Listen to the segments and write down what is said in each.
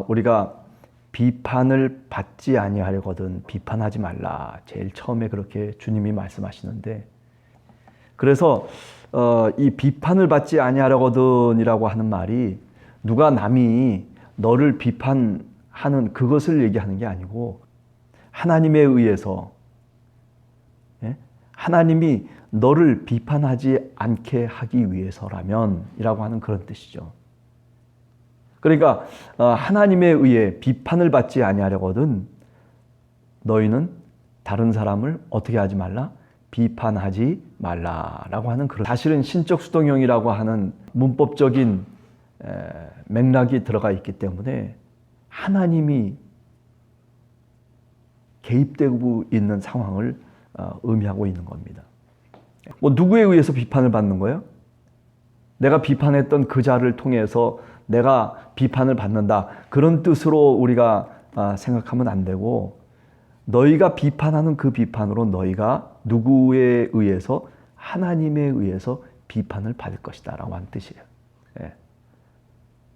우리가 비판을 받지 아니하려거든 비판하지 말라. 제일 처음에 그렇게 주님이 말씀하시는데, 그래서 이 비판을 받지 아니하려거든이라고 하는 말이 누가 남이 너를 비판하는 그것을 얘기하는 게 아니고 하나님에 의해서, 예? 하나님이 너를 비판하지 않게 하기 위해서라면 이라고 하는 그런 뜻이죠. 그러니까 하나님에 의해 비판을 받지 아니하려거든 너희는 다른 사람을 어떻게 하지 말라? 비판하지 말라라고 하는 그런, 사실은 신적 수동형이라고 하는 문법적인 맥락이 들어가 있기 때문에 하나님이 개입되고 있는 상황을 의미하고 있는 겁니다. 뭐 누구에 의해서 비판을 받는 거예요? 내가 비판했던 그 자를 통해서 내가 비판을 받는다, 그런 뜻으로 우리가 생각하면 안 되고, 너희가 비판하는 그 비판으로 너희가 누구에 의해서? 하나님에 의해서 비판을 받을 것이다 라고 하는 뜻이에요. 예.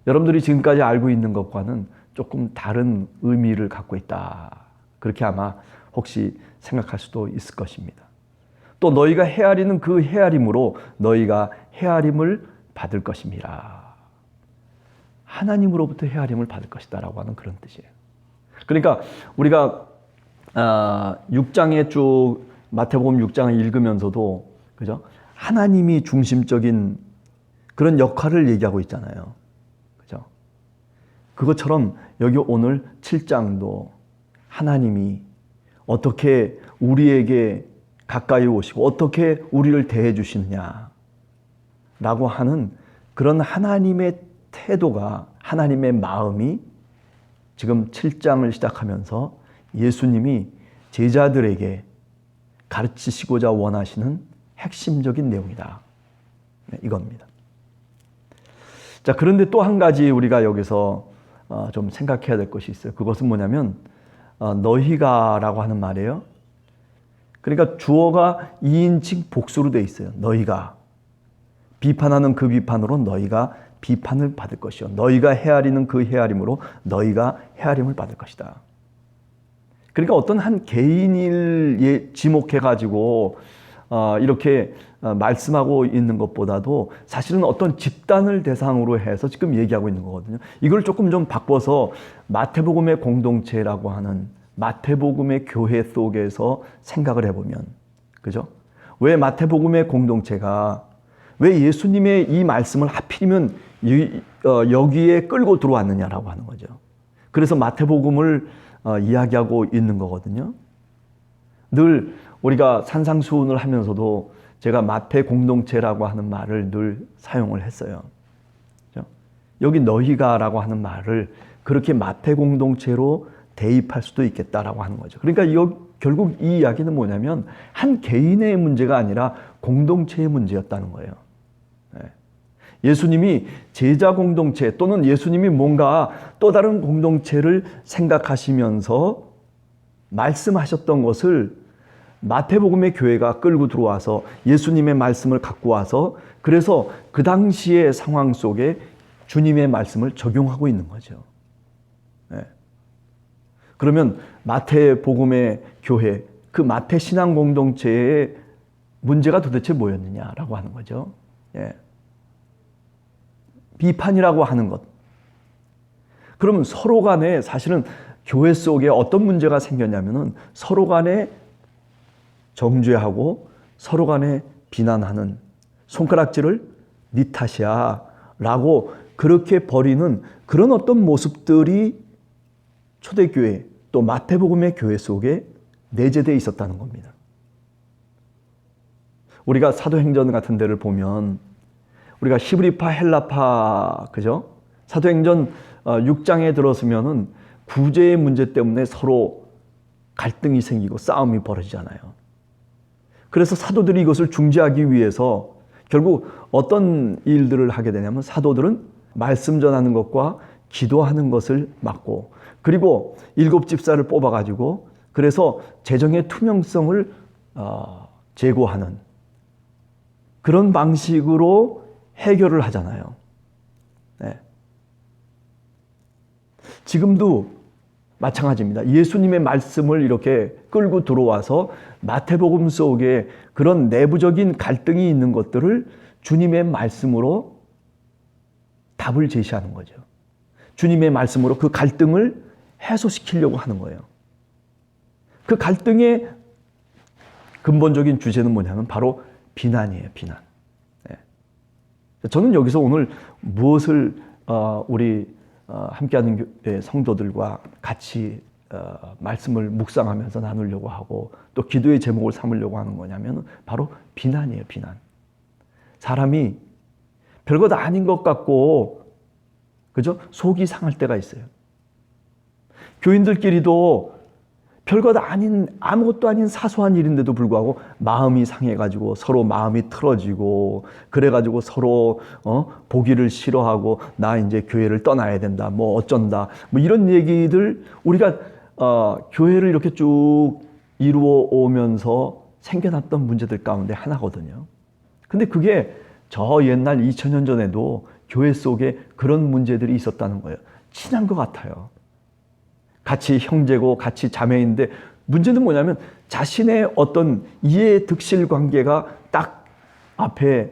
여러분들이 지금까지 알고 있는 것과는 조금 다른 의미를 갖고 있다, 그렇게 아마 혹시 생각할 수도 있을 것입니다. 또 너희가 헤아리는 그 헤아림으로 너희가 헤아림을 받을 것입니다. 하나님으로부터 헤아림을 받을 것이다 라고 하는 그런 뜻이에요. 그러니까 우리가 6장에 쭉 마태복음 6장을 읽으면서도, 그죠? 하나님이 중심적인 그런 역할을 얘기하고 있잖아요. 그죠? 그것처럼 여기 오늘 7장도 하나님이 어떻게 우리에게 가까이 오시고 어떻게 우리를 대해 주시느냐 라고 하는 그런 하나님의 태도가, 하나님의 마음이 지금 7장을 시작하면서 예수님이 제자들에게 가르치시고자 원하시는 핵심적인 내용이다, 이겁니다. 자, 그런데 또 한 가지 우리가 여기서 좀 생각해야 될 것이 있어요. 그것은 뭐냐면 너희가 라고 하는 말이에요. 그러니까 주어가 2인칭 복수로 돼 있어요. 너희가 비판하는 그 비판으로 너희가 비판을 받을 것이요, 너희가 헤아리는 그 헤아림으로 너희가 헤아림을 받을 것이다. 그러니까 어떤 한 개인을 지목해가지고 이렇게 말씀하고 있는 것보다도 사실은 어떤 집단을 대상으로 해서 지금 얘기하고 있는 거거든요. 이걸 조금 좀 바꿔서 마태복음의 공동체라고 하는 마태복음의 교회 속에서 생각을 해보면, 그죠? 왜 마태복음의 공동체가, 왜 예수님의 이 말씀을 하필이면 여기에 끌고 들어왔느냐라고 하는 거죠. 그래서 마태복음을 이야기하고 있는 거거든요. 늘 우리가 산상수훈을 하면서도 제가 마태 공동체라고 하는 말을 늘 사용을 했어요. 여기 너희가라고 하는 말을 그렇게 마태 공동체로 대입할 수도 있겠다라고 하는 거죠. 그러니까 결국 이 이야기는 뭐냐면 한 개인의 문제가 아니라 공동체의 문제였다는 거예요. 예수님이 제자 공동체 또는 예수님이 뭔가 또 다른 공동체를 생각하시면서 말씀하셨던 것을 마태복음의 교회가 끌고 들어와서 예수님의 말씀을 갖고 와서, 그래서 그 당시의 상황 속에 주님의 말씀을 적용하고 있는 거죠. 그러면 마태복음의 교회, 그 마태 신앙 공동체의 문제가 도대체 뭐였느냐라고 하는 거죠. 비판이라고 하는 것. 그러면 서로 간에 사실은 교회 속에 어떤 문제가 생겼냐면은 서로 간에 정죄하고 서로 간에 비난하는, 손가락질을 네 탓이야 라고 그렇게 버리는 그런 어떤 모습들이 초대교회 또 마태복음의 교회 속에 내재되어 있었다는 겁니다. 우리가 사도행전 같은 데를 보면 우리가 히브리파, 헬라파, 그죠? 사도행전 6장에 들어서면은 구제의 문제 때문에 서로 갈등이 생기고 싸움이 벌어지잖아요. 그래서 사도들이 이것을 중재하기 위해서 결국 어떤 일들을 하게 되냐면 사도들은 말씀 전하는 것과 기도하는 것을 맡고, 그리고 7집사를 뽑아가지고 그래서 재정의 투명성을 제고하는 그런 방식으로 해결을 하잖아요. 지금도 마찬가지입니다. 예수님의 말씀을 이렇게 끌고 들어와서 마태복음 속에 그런 내부적인 갈등이 있는 것들을 주님의 말씀으로 답을 제시하는 거죠. 주님의 말씀으로 그 갈등을 해소시키려고 하는 거예요. 그 갈등의 근본적인 주제는 뭐냐면 바로 비난이에요. 비난. 네. 저는 여기서 오늘 무엇을 우리 함께하는 성도들과 같이 말씀을 묵상하면서 나누려고 하고 또 기도의 제목을 삼으려고 하는 거냐면 바로 비난이에요. 비난. 사람이 별것 아닌 것 같고 그죠? 속이 상할 때가 있어요. 교인들끼리도 별것 아닌 아무것도 아닌 사소한 일인데도 불구하고 마음이 상해가지고 서로 마음이 틀어지고 그래가지고 서로 보기를 싫어하고 나 이제 교회를 떠나야 된다 뭐 어쩐다 뭐 이런 얘기들 우리가 교회를 이렇게 쭉 이루어 오면서 생겨났던 문제들 가운데 하나거든요. 근데 그게 저 옛날 2000년 전에도 교회 속에 그런 문제들이 있었다는 거예요. 친한 것 같아요. 같이 형제고 같이 자매인데 문제는 뭐냐면 자신의 어떤 이해 득실 관계가 딱 앞에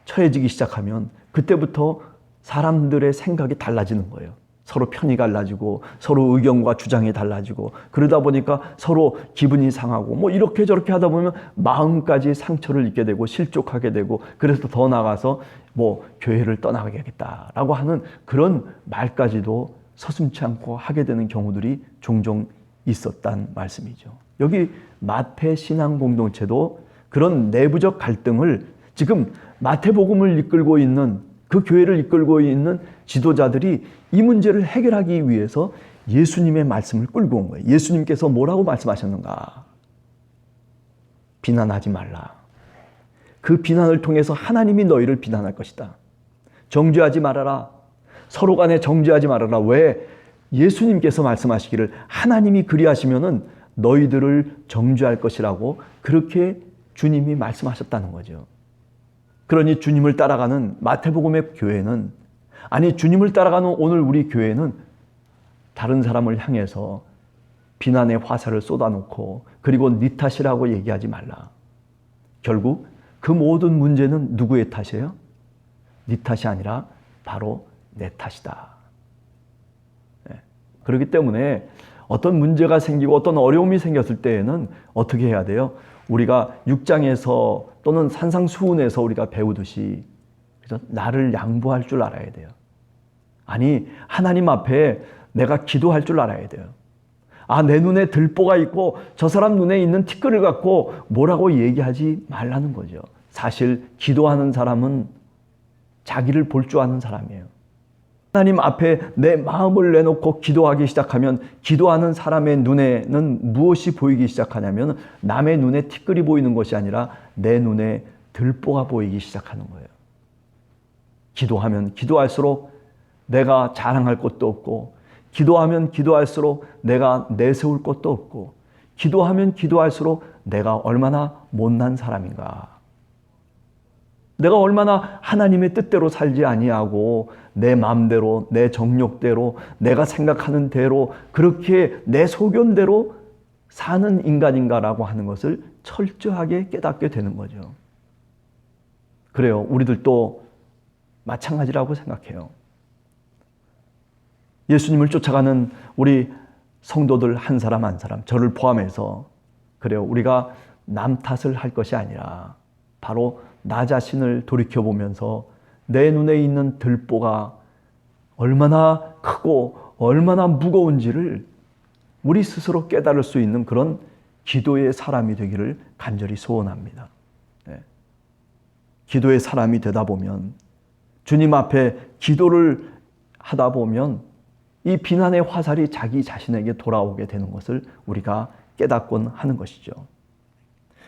처해지기 시작하면 그때부터 사람들의 생각이 달라지는 거예요. 서로 편이 갈라지고 서로 의견과 주장이 달라지고 그러다 보니까 서로 기분이 상하고 뭐 이렇게 저렇게 하다 보면 마음까지 상처를 입게 되고 실족하게 되고 그래서 더 나아가서 뭐 교회를 떠나가겠다라고 하는 그런 말까지도 서슴지 않고 하게 되는 경우들이 종종 있었단 말씀이죠. 여기 마태 신앙 공동체도 그런 내부적 갈등을 지금 마태복음을 이끌고 있는 그 교회를 이끌고 있는 지도자들이 이 문제를 해결하기 위해서 예수님의 말씀을 끌고 온 거예요. 예수님께서 뭐라고 말씀하셨는가? 비난하지 말라. 그 비난을 통해서 하나님이 너희를 비난할 것이다. 정죄하지 말아라. 서로 간에 정죄하지 말아라. 왜? 예수님께서 말씀하시기를 하나님이 그리하시면은 너희들을 정죄할 것이라고 그렇게 주님이 말씀하셨다는 거죠. 그러니 주님을 따라가는 마태복음의 교회는 아니 주님을 따라가는 오늘 우리 교회는 다른 사람을 향해서 비난의 화살을 쏟아놓고 그리고 네 탓이라고 얘기하지 말라. 결국 그 모든 문제는 누구의 탓이에요? 네 탓이 아니라 바로 내 탓이다. 네. 그렇기 때문에 어떤 문제가 생기고 어떤 어려움이 생겼을 때에는 어떻게 해야 돼요? 우리가 6장에서 또는 산상수훈에서 우리가 배우듯이 그래서 나를 양보할 줄 알아야 돼요. 아니 하나님 앞에 내가 기도할 줄 알아야 돼요. 내 눈에 들보가 있고 저 사람 눈에 있는 티끌을 갖고 뭐라고 얘기하지 말라는 거죠. 사실 기도하는 사람은 자기를 볼 줄 아는 사람이에요. 하나님 앞에 내 마음을 내놓고 기도하기 시작하면 기도하는 사람의 눈에는 무엇이 보이기 시작하냐면 남의 눈에 티끌이 보이는 것이 아니라 내 눈에 들보가 보이기 시작하는 거예요. 기도하면 기도할수록 내가 자랑할 것도 없고 기도하면 기도할수록 내가 내세울 것도 없고 기도하면 기도할수록 내가 얼마나 못난 사람인가. 내가 얼마나 하나님의 뜻대로 살지 아니하고 내 마음대로 내 정욕대로 내가 생각하는 대로 그렇게 내 소견대로 사는 인간인가라고 하는 것을 철저하게 깨닫게 되는 거죠. 그래요. 우리들도 마찬가지라고 생각해요. 예수님을 쫓아가는 우리 성도들 한 사람 한 사람 저를 포함해서 그래요. 우리가 남 탓을 할 것이 아니라 바로 나 자신을 돌이켜보면서 내 눈에 있는 들보가 얼마나 크고 얼마나 무거운지를 우리 스스로 깨달을 수 있는 그런 기도의 사람이 되기를 간절히 소원합니다. 네. 기도의 사람이 되다 보면 주님 앞에 기도를 하다 보면 이 비난의 화살이 자기 자신에게 돌아오게 되는 것을 우리가 깨닫곤 하는 것이죠.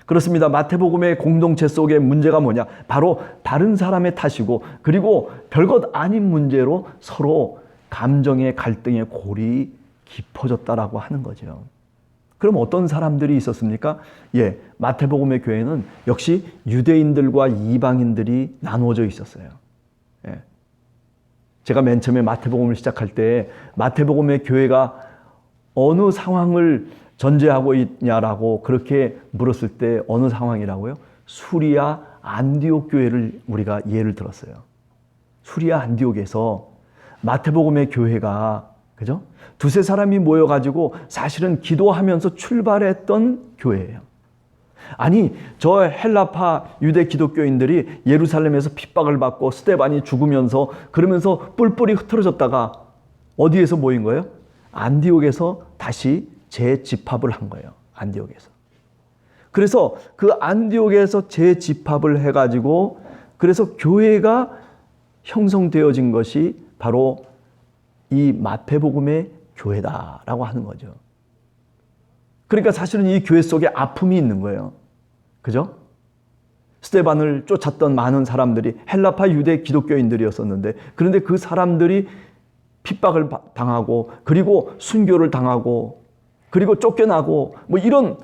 그렇습니다. 마태복음의 공동체 속의 문제가 뭐냐? 바로 다른 사람의 탓이고 그리고 별것 아닌 문제로 서로 감정의 갈등의 골이 깊어졌다라고 하는 거죠. 그럼 어떤 사람들이 있었습니까? 마태복음의 교회는 역시 유대인들과 이방인들이 나누어져 있었어요. 제가 맨 처음에 마태복음을 시작할 때 마태복음의 교회가 어느 상황을 전제하고 있냐라고 그렇게 물었을 때 어느 상황이라고요? 수리아 안디옥 교회를 우리가 예를 들었어요. 수리아 안디옥에서 마태복음의 교회가 그죠? 두세 사람이 모여가지고 사실은 기도하면서 출발했던 교회예요. 아니 저 헬라파 유대 기독교인들이 예루살렘에서 핍박을 받고 스데반이 죽으면서 그러면서 뿔뿔이 흩어졌다가 어디에서 모인 거예요? 안디옥에서 다시 재집합을 한 거예요. 안디옥에서. 그래서 그 안디옥에서 재집합을 해가지고 그래서 교회가 형성되어진 것이 바로 이 마태복음의 교회다라고 하는 거죠. 그러니까 사실은 이 교회 속에 아픔이 있는 거예요. 그죠? 스데반을 쫓았던 많은 사람들이 헬라파 유대 기독교인들이었었는데 그런데 그 사람들이 핍박을 당하고 그리고 순교를 당하고 그리고 쫓겨나고 뭐 이런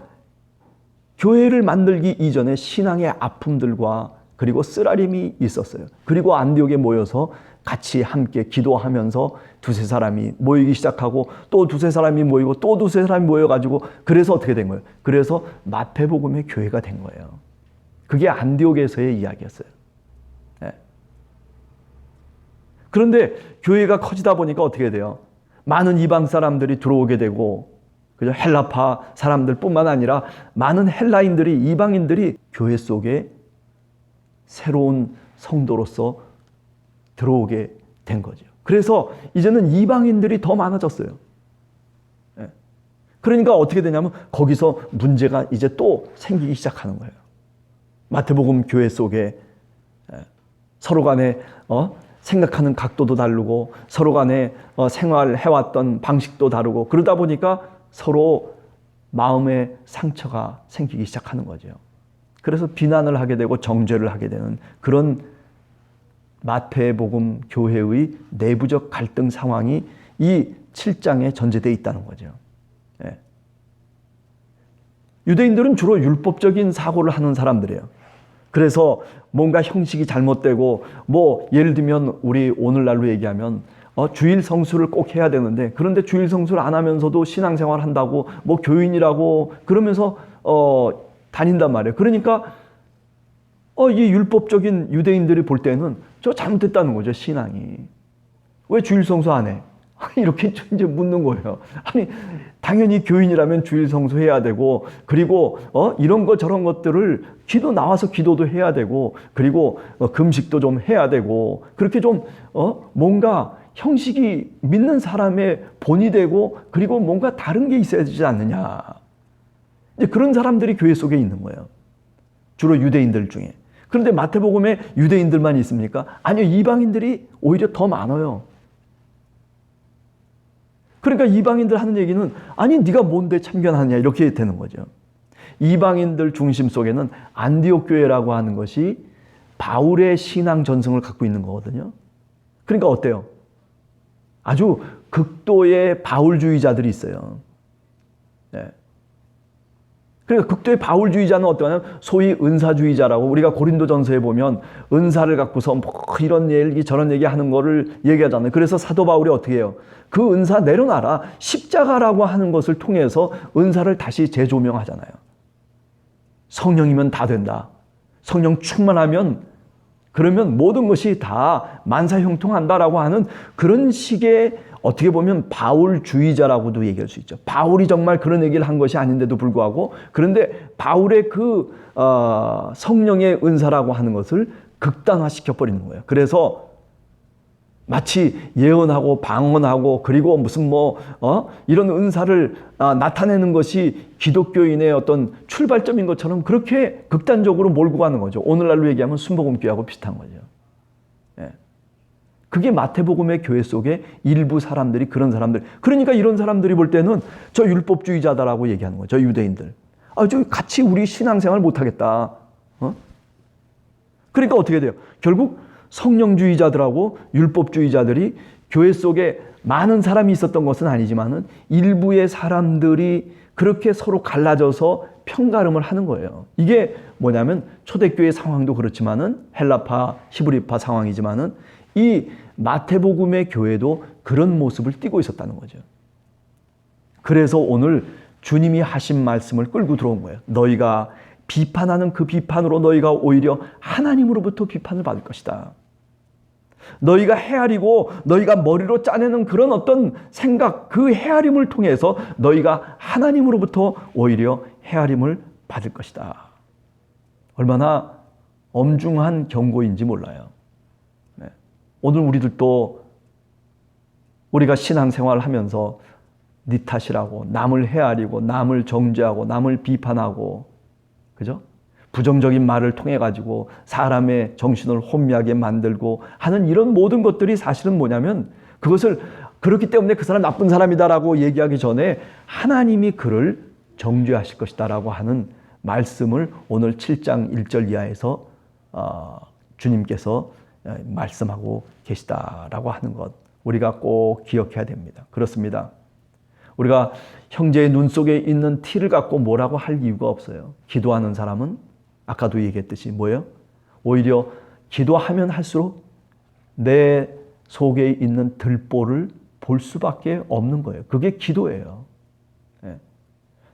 교회를 만들기 이전에 신앙의 아픔들과 그리고 쓰라림이 있었어요. 그리고 안디옥에 모여서 같이 함께 기도하면서 두세 사람이 모이기 시작하고 또 두세 사람이 모이고 또 두세 사람이 모여가지고 그래서 어떻게 된 거예요? 그래서 마태복음의 교회가 된 거예요. 그게 안디옥에서의 이야기였어요. 네. 그런데 교회가 커지다 보니까 어떻게 돼요? 많은 이방 사람들이 들어오게 되고 그죠? 헬라파 사람들뿐만 아니라 많은 헬라인들이 이방인들이 교회 속에 새로운 성도로서 들어오게 된 거죠. 그래서 이제는 이방인들이 더 많아졌어요. 그러니까 어떻게 되냐면 거기서 문제가 이제 또 생기기 시작하는 거예요. 마태복음 교회 속에 서로 간에 생각하는 각도도 다르고 서로 간에 생활해왔던 방식도 다르고 그러다 보니까 서로 마음의 상처가 생기기 시작하는 거죠. 그래서 비난을 하게 되고 정죄를 하게 되는 그런 마태복음 교회의 내부적 갈등 상황이 이 7장에 전제되어 있다는 거죠. 예. 유대인들은 주로 율법적인 사고를 하는 사람들이에요. 그래서 뭔가 형식이 잘못되고 뭐 예를 들면 우리 오늘날로 얘기하면 주일 성수를 꼭 해야 되는데 그런데 주일 성수를 안 하면서도 신앙생활 한다고 뭐 교인이라고 그러면서 다닌단 말이에요. 그러니까 이 율법적인 유대인들이 볼 때는 저 잘못됐다는 거죠. 신앙이. 왜 주일 성수 안 해? 이렇게 이제 묻는 거예요. 아니 당연히 교인이라면 주일 성수해야 되고 그리고 이런 것 저런 것들을 나와서 기도도 해야 되고 그리고 금식도 좀 해야 되고 그렇게 좀 뭔가 형식이 믿는 사람의 본이 되고 그리고 뭔가 다른 게 있어야 되지 않느냐. 이제 그런 사람들이 교회 속에 있는 거예요. 주로 유대인들 중에. 그런데 마태복음에 유대인들만 있습니까? 아니요. 이방인들이 오히려 더 많아요. 그러니까 이방인들 하는 얘기는 아니 네가 뭔데 참견하느냐 이렇게 되는 거죠. 이방인들 중심 속에는 안디옥 교회라고 하는 것이 바울의 신앙 전승을 갖고 있는 거거든요. 그러니까 어때요? 아주 극도의 바울주의자들이 있어요. 네. 그러니까 극도의 바울주의자는 어떠냐면 소위 은사주의자라고 우리가 고린도전서에 보면 은사를 갖고서 뭐 이런 얘기 저런 얘기 하는 거를 얘기하잖아요. 그래서 사도 바울이 어떻게 해요? 그 은사 내려놔라. 십자가라고 하는 것을 통해서 은사를 다시 재조명하잖아요. 성령이면 다 된다. 성령 충만하면 그러면 모든 것이 다 만사형통한다라고 하는 그런 식의 어떻게 보면 바울주의자라고도 얘기할 수 있죠. 바울이 정말 그런 얘기를 한 것이 아닌데도 불구하고 그런데 바울의 그 성령의 은사라고 하는 것을 극단화시켜 버리는 거예요. 그래서 마치 예언하고 방언하고 그리고 무슨 이런 은사를 나타내는 것이 기독교인의 어떤 출발점인 것처럼 그렇게 극단적으로 몰고 가는 거죠. 오늘날로 얘기하면 순복음교회하고 비슷한 거죠. 예. 그게 마태복음의 교회 속에 일부 사람들이 그런 사람들. 그러니까 이런 사람들이 볼 때는 저 율법주의자다라고 얘기하는 거죠. 저 유대인들. 저 같이 우리 신앙생활 못하겠다. 그러니까 어떻게 돼요? 결국 성령주의자들하고 율법주의자들이 교회 속에 많은 사람이 있었던 것은 아니지만은 일부의 사람들이 그렇게 서로 갈라져서 편가름을 하는 거예요. 이게 뭐냐면 초대교회 상황도 그렇지만은 헬라파, 히브리파 상황이지만은 이 마태복음의 교회도 그런 모습을 띠고 있었다는 거죠. 그래서 오늘 주님이 하신 말씀을 끌고 들어온 거예요. 너희가 비판하는 그 비판으로 너희가 오히려 하나님으로부터 비판을 받을 것이다. 너희가 헤아리고 너희가 머리로 짜내는 그런 어떤 생각, 그 헤아림을 통해서 너희가 하나님으로부터 오히려 헤아림을 받을 것이다. 얼마나 엄중한 경고인지 몰라요. 네. 오늘 우리들도 우리가 신앙생활을 하면서 네 탓이라고 남을 헤아리고 남을 정죄하고 남을 비판하고, 그죠? 부정적인 말을 통해 가지고 사람의 정신을 혼미하게 만들고 하는 이런 모든 것들이 사실은 뭐냐면, 그것을 그렇기 때문에 그 사람 나쁜 사람이다라고 얘기하기 전에 하나님이 그를 정죄하실 것이다라고 하는 말씀을 오늘 7장 1절 이하에서 주님께서 말씀하고 계시다라고 하는 것, 우리가 꼭 기억해야 됩니다. 그렇습니다. 우리가 형제의 눈 속에 있는 티를 갖고 뭐라고 할 이유가 없어요. 기도하는 사람은 아까도 얘기했듯이 뭐예요? 오히려 기도하면 할수록 내 속에 있는 들보를 볼 수밖에 없는 거예요. 그게 기도예요.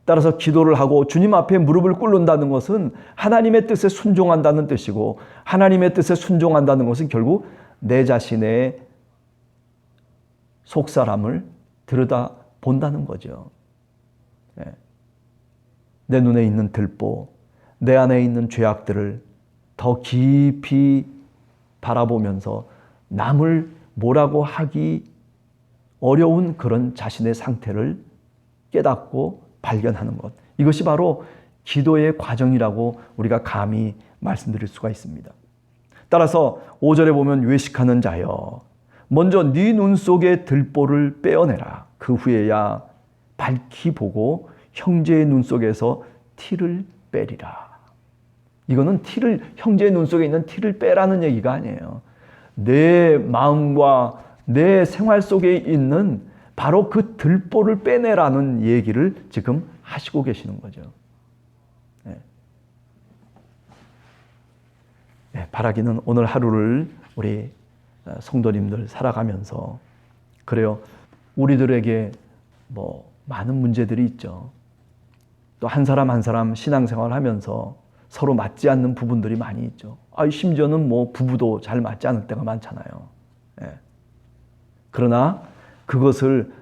따라서 기도를 하고 주님 앞에 무릎을 꿇는다는 것은 하나님의 뜻에 순종한다는 뜻이고, 하나님의 뜻에 순종한다는 것은 결국 내 자신의 속사람을 들여다본다는 거죠. 내 눈에 있는 들보, 내 안에 있는 죄악들을 더 깊이 바라보면서 남을 뭐라고 하기 어려운 그런 자신의 상태를 깨닫고 발견하는 것, 이것이 바로 기도의 과정이라고 우리가 감히 말씀드릴 수가 있습니다. 따라서 5절에 보면 외식하는 자여, 먼저 네 눈 속의 들보를 빼어내라. 그 후에야 밝히 보고 형제의 눈 속에서 티를 빼리라. 이거는 형제의 눈 속에 있는 티를 빼라는 얘기가 아니에요. 내 마음과 내 생활 속에 있는 바로 그 들보를 빼내라는 얘기를 지금 하시고 계시는 거죠. 바라기는 오늘 하루를 우리 성도님들 살아가면서, 그래요, 우리들에게 뭐 많은 문제들이 있죠. 또 한 사람 한 사람 신앙생활을 하면서 서로 맞지 않는 부분들이 많이 있죠. 심지어는 뭐 부부도 잘 맞지 않을 때가 많잖아요. 그러나 그것을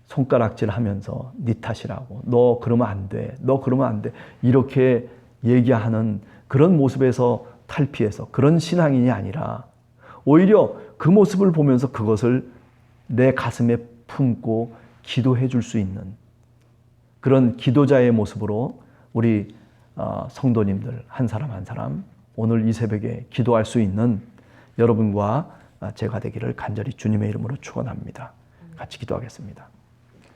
손가락질하면서 네 탓이라고, 너 그러면 안 돼, 너 그러면 안 돼, 이렇게 얘기하는 그런 모습에서 탈피해서 그런 신앙인이 아니라 오히려 그 모습을 보면서 그것을 내 가슴에 품고 기도해 줄 수 있는 그런 기도자의 모습으로 우리 성도님들 한 사람 한 사람 오늘 이 새벽에 기도할 수 있는 여러분과 제가 되기를 간절히 주님의 이름으로 축원합니다. 같이 기도하겠습니다.